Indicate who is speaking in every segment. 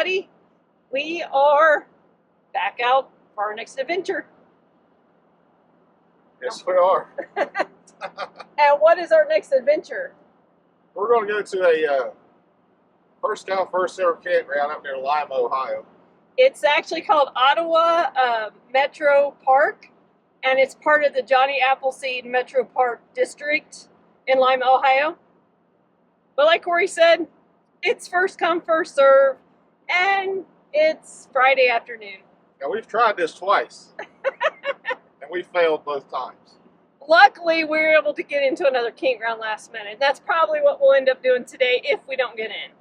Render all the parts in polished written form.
Speaker 1: everybody. We are back out for our next adventure.
Speaker 2: Yes, we are.
Speaker 1: And what is our next adventure?
Speaker 2: We're going to go to a first come, first served campground up near Lima, Ohio.
Speaker 1: It's actually called Ottawa Metro Park, and it's part of the Johnny Appleseed Metro Park District in Lima, Ohio. But like Corey said, it's first come, first serve, and it's Friday afternoon.
Speaker 2: Now, we've tried this twice, and we failed both times.
Speaker 1: Luckily, we were able to get into another campground last minute. That's probably what we'll end up doing today if we don't get in.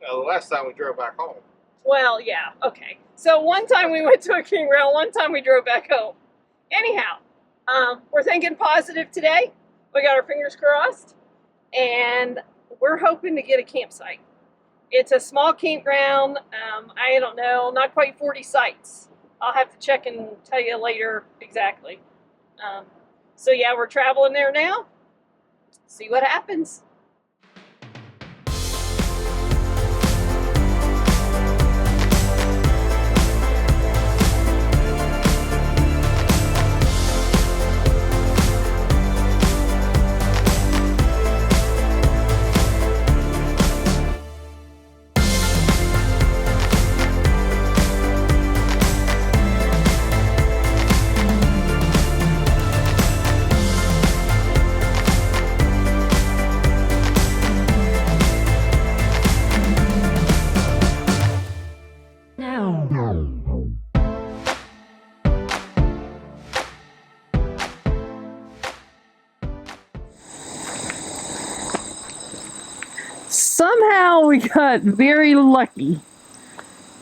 Speaker 2: The last time we drove back home.
Speaker 1: Well, yeah, okay. So one time we went to a campground, one time we drove back home. Anyhow, we're thinking positive today. We got our fingers crossed, and we're hoping to get a campsite. It's a small campground. I don't know, not quite 40 sites. I'll have to check and tell you later exactly. So yeah, we're traveling there now. See what happens. Somehow we got very lucky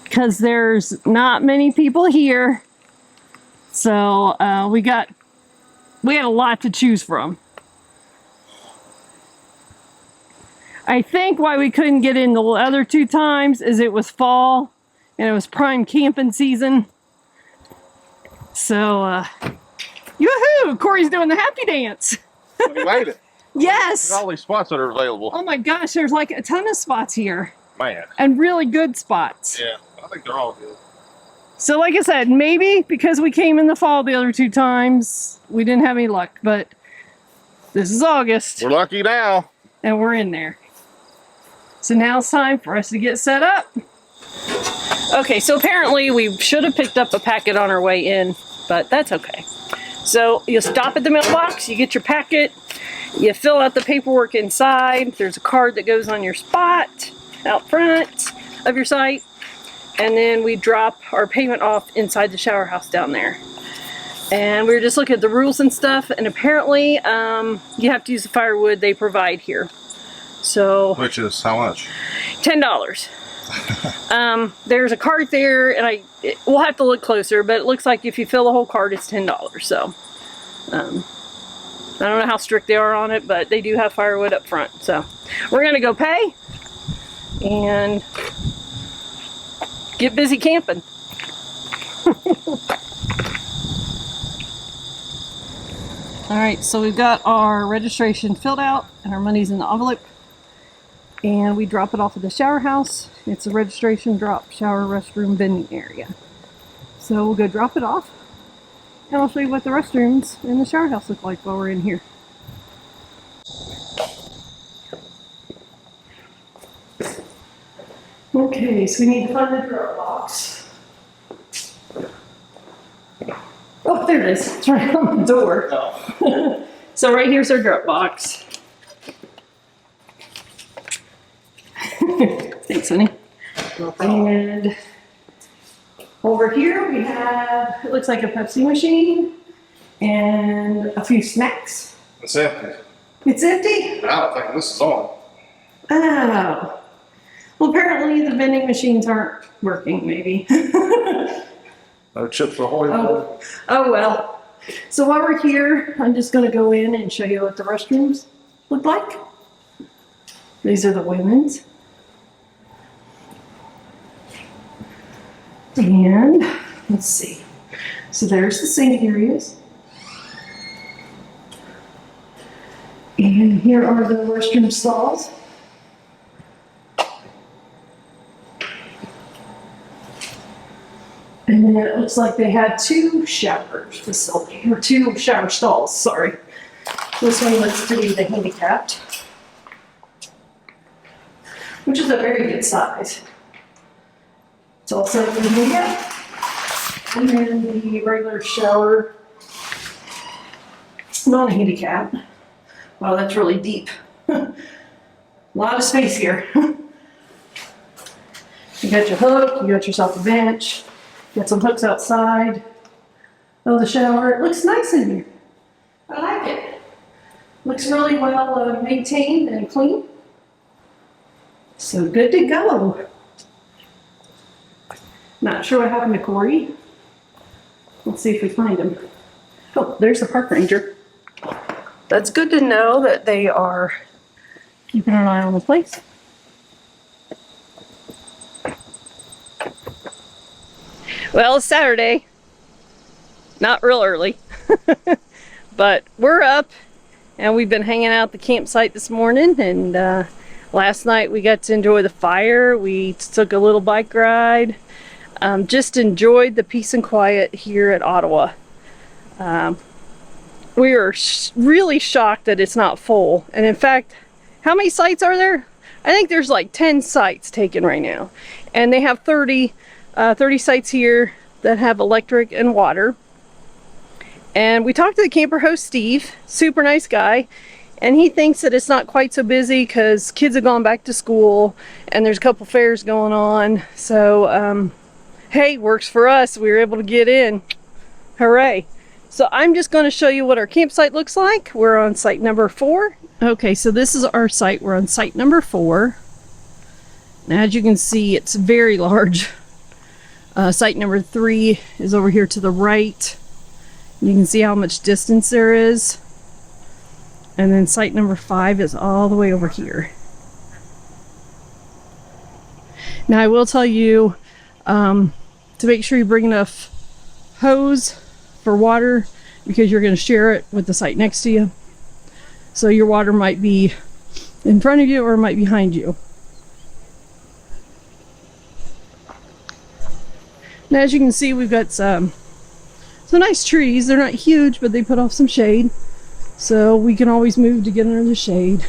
Speaker 1: because there's not many people here, so we had a lot to choose from. I think why we couldn't get in the other two times is it was fall and it was prime camping season. So yoo-hoo! Corey's doing the happy dance.
Speaker 2: We made it.
Speaker 1: Yes.
Speaker 2: Look at all these spots that are available.
Speaker 1: Oh my gosh, there's like a ton of spots here.
Speaker 2: Man.
Speaker 1: And really good spots.
Speaker 2: Yeah, I think they're all good.
Speaker 1: So like I said, maybe because we came in the fall the other two times, we didn't have any luck, but this is August.
Speaker 2: We're lucky now.
Speaker 1: And we're in there. So now it's time for us to get set up. Okay, so apparently we should have picked up a packet on our way in, but that's okay. So you'll stop at the mailbox, you get your packet, you fill out the paperwork inside. There's a card that goes on your spot out front of your site. And then we drop our payment off inside the shower house down there. And we were just looking at the rules and stuff. And apparently you have to use the firewood they provide here. So,
Speaker 2: which is how much?
Speaker 1: $10. There's a card there, and we'll have to look closer, but it looks like if you fill the whole card, it's $10. So, I don't know how strict they are on it, but they do have firewood up front. So, we're gonna go pay and get busy camping. All right, so we've got our registration filled out and our money's in the envelope. And we drop it off at the shower house. It's a registration drop, shower, restroom, vending area. So we'll go drop it off. And I'll show you what the restrooms in the shower house look like while we're in here. Okay, so we need to find the drop box. Oh, there it is. It's right on the door. Oh. So right here's our drop box. Thanks, honey. And over here we have, it looks like a Pepsi machine and a few snacks.
Speaker 2: It's empty.
Speaker 1: It's empty?
Speaker 2: I don't think this is on.
Speaker 1: Oh. Well, apparently the vending machines aren't working, maybe.
Speaker 2: No chips ahoy.
Speaker 1: Oh well. So while we're here, I'm just going to go in and show you what the restrooms look like. These are the women's. And let's see. So there's the sink areas. And here are the restroom stalls. looks like they had 2 shower facility, or 2 shower stalls, sorry. This one looks to be the handicapped, which is a very good size. It's also the handicapped. And then the regular shower, not a handicap. Wow, that's really deep. A lot of space here. You got your hook, you got yourself a bench, you got some hooks outside of the shower. It looks nice in here. I like it. Looks really well maintained and clean. So good to go. Not sure what happened to Corey. Let's see if we find him. Oh, there's the park ranger. That's good to know that they are keeping an eye on the place. Well, it's Saturday. Not real early. But we're up and we've been hanging out at the campsite this morning, and last night we got to enjoy the fire. We took a little bike ride. Just enjoyed the peace and quiet here at Ottawa. We are really shocked that it's not full. And in fact, how many sites are there? I think there's like 10 sites taken right now. And they have 30 sites here that have electric and water. And we talked to the camper host, Steve, super nice guy. And he thinks that it's not quite so busy because kids have gone back to school and there's a couple fairs going on. So, hey, works for us. We were able to get in. Hooray. So I'm just going to show you what our campsite looks like. We're on site number 4. Okay, so this is our site. We're on site number 4. Now, as you can see, it's very large. Site number 3 is over here to the right. You can see how much distance there is. And then site number 5 is all the way over here. Now, I will tell you, to make sure you bring enough hose for water, because you're going to share it with the site next to you. So your water might be in front of you or it might be behind you. Now, as you can see, we've got some nice trees. They're not huge, but they put off some shade. So we can always move to get under the shade.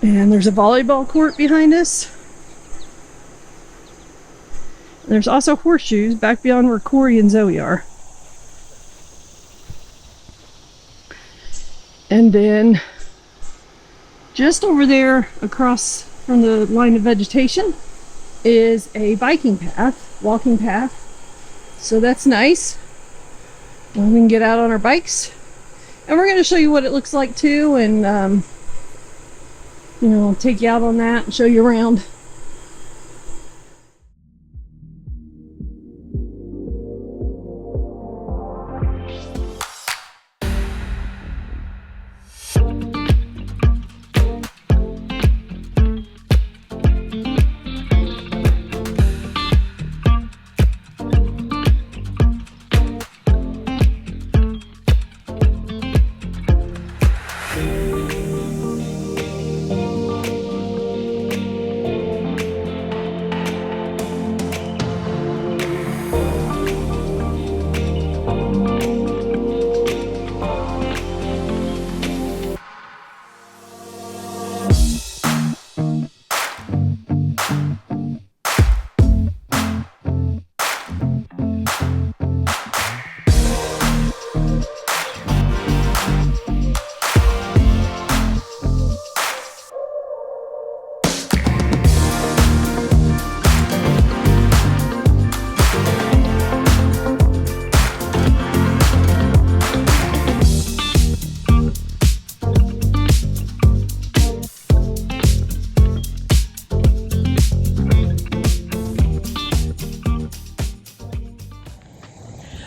Speaker 1: And there's a volleyball court behind us. There's also horseshoes back beyond where Corey and Zoe are. And then just over there across from the line of vegetation is a biking path, walking path. So that's nice. We can get out on our bikes. And we're going to show you what it looks like too, and you know, I'll take you out on that and show you around.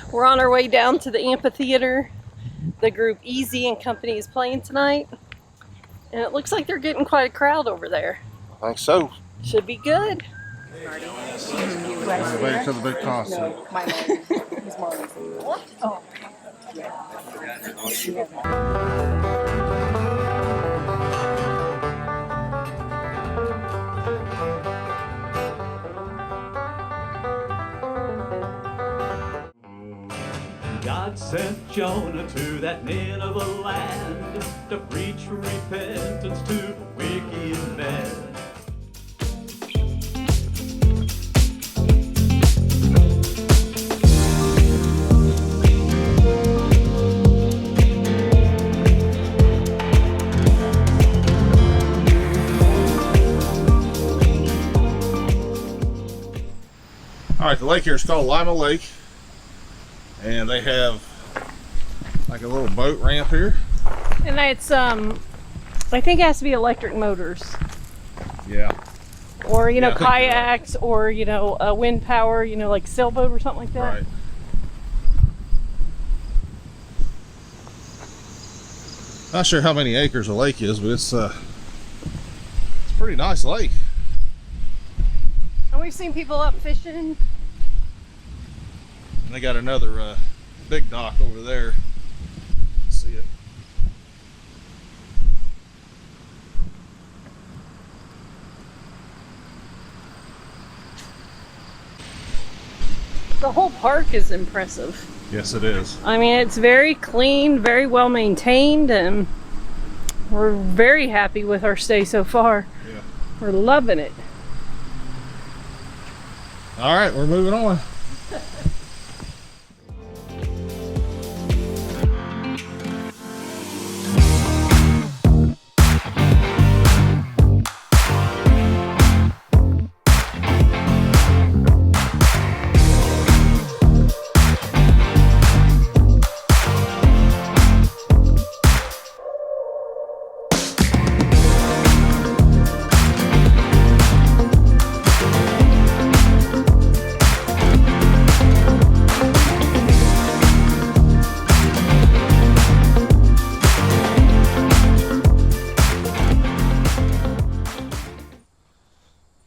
Speaker 1: We're on our way down to the amphitheater. The group Easy and Company is playing tonight. And it looks like they're getting quite a crowd over there.
Speaker 2: I think so.
Speaker 1: Should be good.
Speaker 2: Everybody to the big concert.
Speaker 1: What? Oh.
Speaker 3: sent Jonah to that Nineveh land to preach repentance to wicked men.
Speaker 2: All right, the lake here is called Lima Lake, and they have like a little boat ramp here.
Speaker 1: And it's I think it has to be electric motors,
Speaker 2: Yeah.
Speaker 1: or you know,
Speaker 2: Yeah, I think you're right.
Speaker 1: kayaks, or you know, wind power, you know, like sailboat or something like that.
Speaker 2: Right. Not sure how many acres the lake is, but it's a pretty nice lake.
Speaker 1: And we've seen people up fishing.
Speaker 2: And they got another big dock over there. See it.
Speaker 1: The whole park is impressive.
Speaker 2: Yes, it is.
Speaker 1: I mean, it's very clean, very well maintained, and we're very happy with our stay so far.
Speaker 2: Yeah.
Speaker 1: We're loving it.
Speaker 2: All right, we're moving on.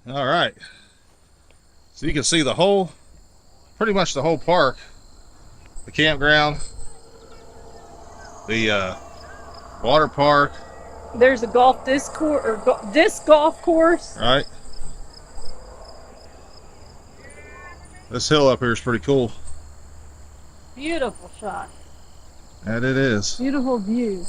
Speaker 2: All right, so you can see the whole, pretty much the whole park, the campground, the water park.
Speaker 1: There's a golf disc course, or disc golf course.
Speaker 2: Right. This hill up here is pretty cool.
Speaker 1: Beautiful shot.
Speaker 2: And it is.
Speaker 1: Beautiful view.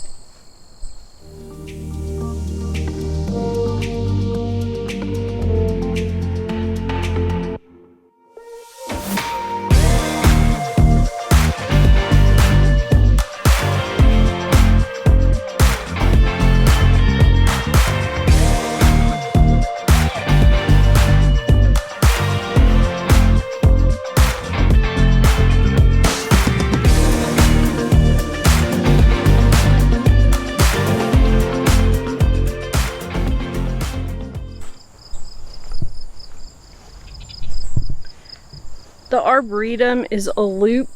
Speaker 1: The Arboretum is a loop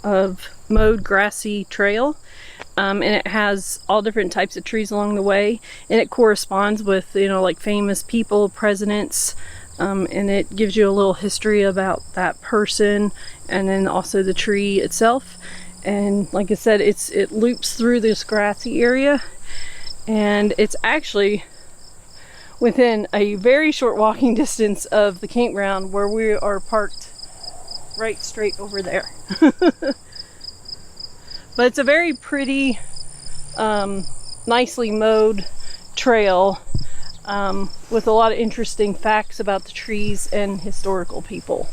Speaker 1: of mowed grassy trail, and it has all different types of trees along the way, and it corresponds with, you know, like famous people, presidents, and it gives you a little history about that person, and then also the tree itself. And like I said, it loops through this grassy area, and it's actually within a very short walking distance of the campground where we are parked right straight over there. But it's a very pretty, nicely mowed trail with a lot of interesting facts about the trees and historical people.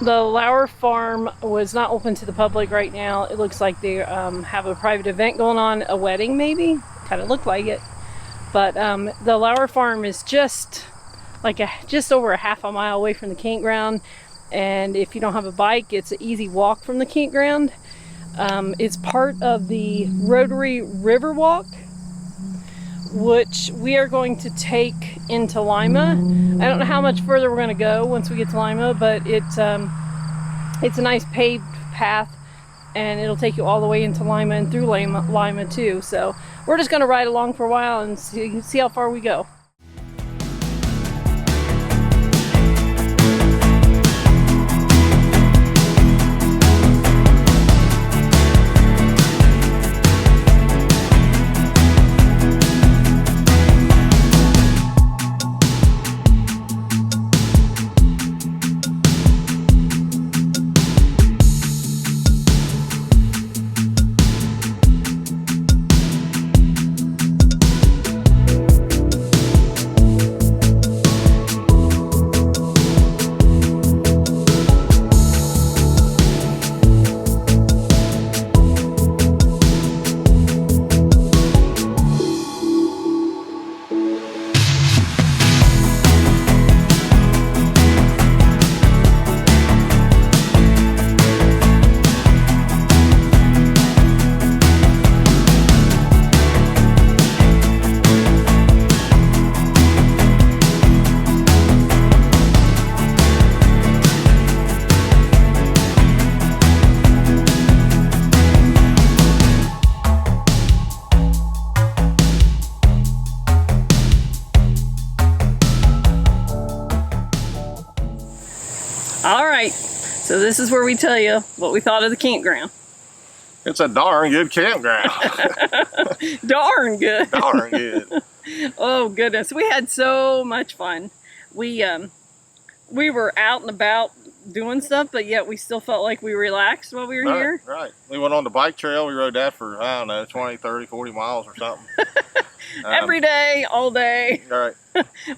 Speaker 1: The Lauer Farm was not open to the public right now. It looks like they have a private event going on, a wedding maybe. Kind of looked like it. But the Lauer Farm is just over a half a mile away from the campground. And if you don't have a bike, it's an easy walk from the campground. It's part of the Rotary River Walk, which we are going to take into Lima. I don't know how much further we're going to go once we get to Lima, but it's a nice paved path, and it'll take you all the way into Lima and through Lima too. So we're just going to ride along for a while and see how far we go. All right, so this is where we tell you what we thought of the campground.
Speaker 2: It's a darn good campground.
Speaker 1: Darn good.
Speaker 2: Darn good.
Speaker 1: Oh goodness, we had so much fun. We were out and about doing stuff, but yet we still felt like we relaxed while we were here.
Speaker 2: Right. We went on the bike trail. We rode that for, I don't know, 20, 30, 40 miles or something.
Speaker 1: Every day, all day.
Speaker 2: Right.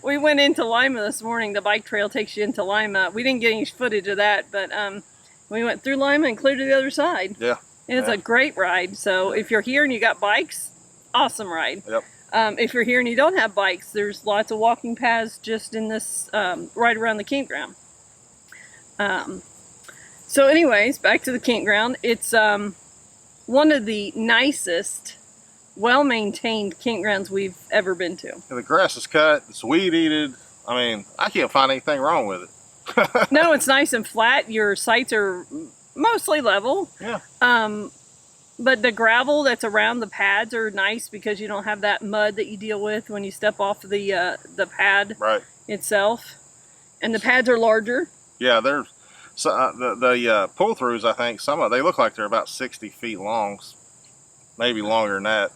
Speaker 1: We went into Lima this morning. The bike trail takes you into Lima. We didn't get any footage of that, but we went through Lima and clear to the other side.
Speaker 2: Yeah.
Speaker 1: It's a great ride. So if you're here and you got bikes, awesome ride.
Speaker 2: Yep.
Speaker 1: If you're here and you don't have bikes, there's lots of walking paths just in this, right around the campground. So anyways, back to the campground. It's one of the nicest, well-maintained campgrounds we've ever been to.
Speaker 2: The grass is cut, it's weed-eated. I mean, I can't find anything wrong with it.
Speaker 1: No, it's nice and flat. Your sites are mostly level.
Speaker 2: Yeah.
Speaker 1: But the gravel that's around the pads are nice because you don't have that mud that you deal with when you step off the pad itself. And the pads are larger.
Speaker 2: Yeah, they're the pull-throughs. I think they look like they're about 60 feet long, maybe longer than that.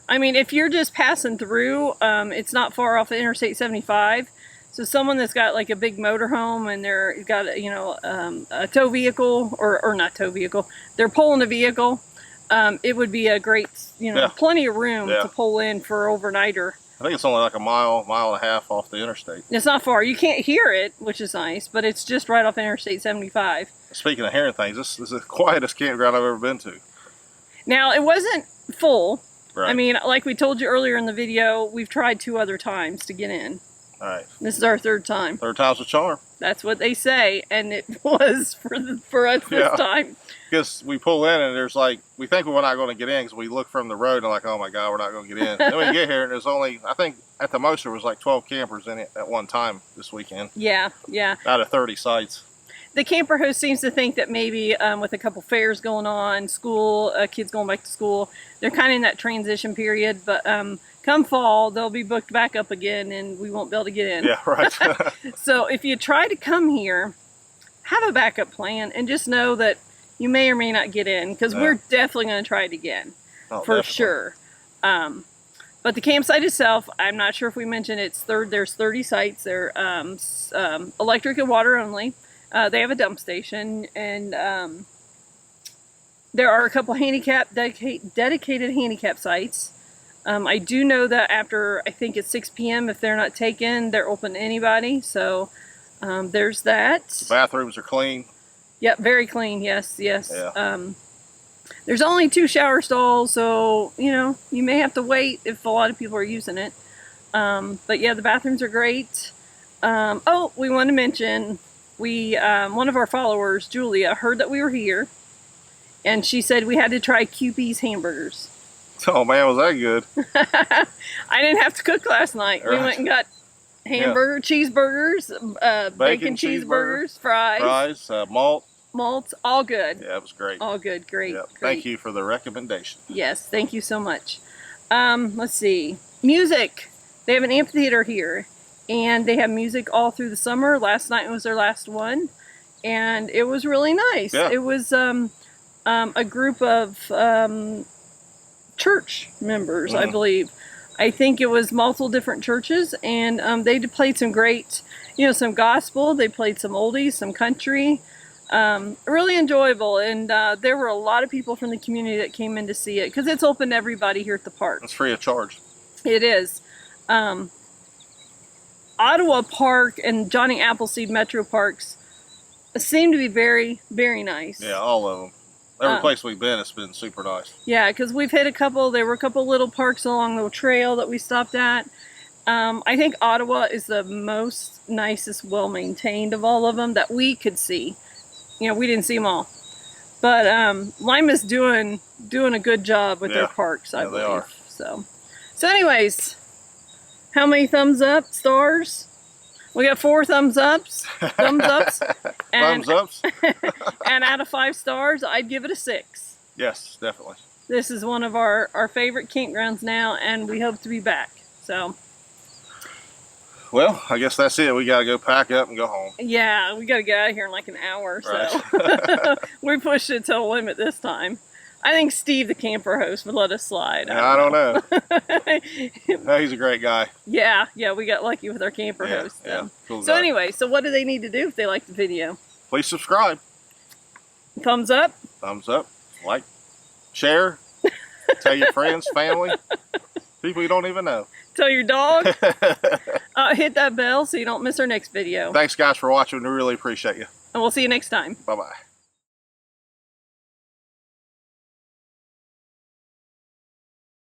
Speaker 1: I mean, if you're just passing through, it's not far off of Interstate 75. So someone that's got like a big motorhome and they're got a tow vehicle or not tow vehicle, they're pulling a vehicle. It would be a great, plenty of room to pull in for overnighter.
Speaker 2: I think it's only like a mile and a half off the interstate.
Speaker 1: It's not far. You can't hear it, which is nice, but it's just right off Interstate 75.
Speaker 2: Speaking of hearing things, this is the quietest campground I've ever been to.
Speaker 1: Now, it wasn't full.
Speaker 2: Right.
Speaker 1: I mean, like we told you earlier in the video, we've tried 2 other times to get in.
Speaker 2: All right.
Speaker 1: This is our 3rd time.
Speaker 2: 3rd time's a charm.
Speaker 1: That's what they say, and it was for us this time.
Speaker 2: Because we pull in and there's like, we think we're not going to get in because we look from the road and like, oh my God, we're not going to get in. Then we get here and there's only, I think at the most there was like 12 campers in it at one time this weekend.
Speaker 1: Yeah, yeah.
Speaker 2: Out of 30 sites.
Speaker 1: The camper host seems to think that maybe with a couple fairs going on, school, kids going back to school, they're kind of in that transition period, but come fall, they'll be booked back up again and we won't be able to get in.
Speaker 2: Yeah, right.
Speaker 1: So if you try to come here, have a backup plan and just know that you may or may not get in because we're definitely going to try it again for sure. But the campsite itself, I'm not sure if we mentioned there's 30 sites. They're electric and water only. They have a dump station and there are a couple dedicated handicap sites. I do know that after, I think it's 6 p.m. if they're not taken, they're open to anybody. So there's that.
Speaker 2: The bathrooms are clean.
Speaker 1: Yep, very clean. Yes, yes.
Speaker 2: Yeah.
Speaker 1: There's only 2 shower stalls, so you may have to wait if a lot of people are using it. But yeah, the bathrooms are great. Oh, we want to mention one of our followers, Julia, heard that we were here, and she said we had to try QP's hamburgers.
Speaker 2: Oh man, was that good?
Speaker 1: I didn't have to cook last night. We went and got cheeseburgers, bacon cheeseburgers, fries, malts, all good.
Speaker 2: Yeah, it was great.
Speaker 1: All good, great.
Speaker 2: Yep.
Speaker 1: Great.
Speaker 2: Thank you for the recommendation.
Speaker 1: Yes, thank you so much. Let's see. Music. They have an amphitheater here, and they have music all through the summer. Last night was their last one, and it was really nice.
Speaker 2: Yeah.
Speaker 1: It was a group of church members, I believe. I think it was multiple different churches, and they played some great, some gospel. They played some oldies, some country. Really enjoyable, and there were a lot of people from the community that came in to see it because it's open to everybody here at the park.
Speaker 2: It's free of charge.
Speaker 1: It is. Ottawa Park and Johnny Appleseed Metro Parks seem to be very, very nice.
Speaker 2: Yeah, all of them. Every place we've been, it's been super nice.
Speaker 1: Yeah, because we've hit there were a couple little parks along the trail that we stopped at. I think Ottawa is the nicest, well-maintained of all of them that we could see. We didn't see them all. But Lima's doing a good job with their parks, I believe. They are. So anyways, how many thumbs up, stars? We got 4 thumbs ups. And,
Speaker 2: Thumbs ups.
Speaker 1: And out of 5 stars, I'd give it a 6.
Speaker 2: Yes, definitely.
Speaker 1: This is one of our favorite campgrounds now, and we hope to be back. So.
Speaker 2: Well, I guess that's it. We got to go pack up and go home.
Speaker 1: Yeah, we got to get out of here in like an hour.
Speaker 2: Right.
Speaker 1: So we pushed it to the limit this time. I think Steve, the camper host, would let us slide.
Speaker 2: I don't know. No, he's a great guy.
Speaker 1: Yeah, we got lucky with our camper host.
Speaker 2: Yeah, cool
Speaker 1: so
Speaker 2: guy.
Speaker 1: Anyway, so what do they need to do if they like the video?
Speaker 2: Please subscribe.
Speaker 1: Thumbs up.
Speaker 2: Thumbs up. Like, share. Tell your friends, family, people you don't even know.
Speaker 1: Tell your dog. Hit that bell so you don't miss our next video.
Speaker 2: Thanks, guys, for watching. We really appreciate you.
Speaker 1: And we'll see you next time.
Speaker 2: Bye-bye.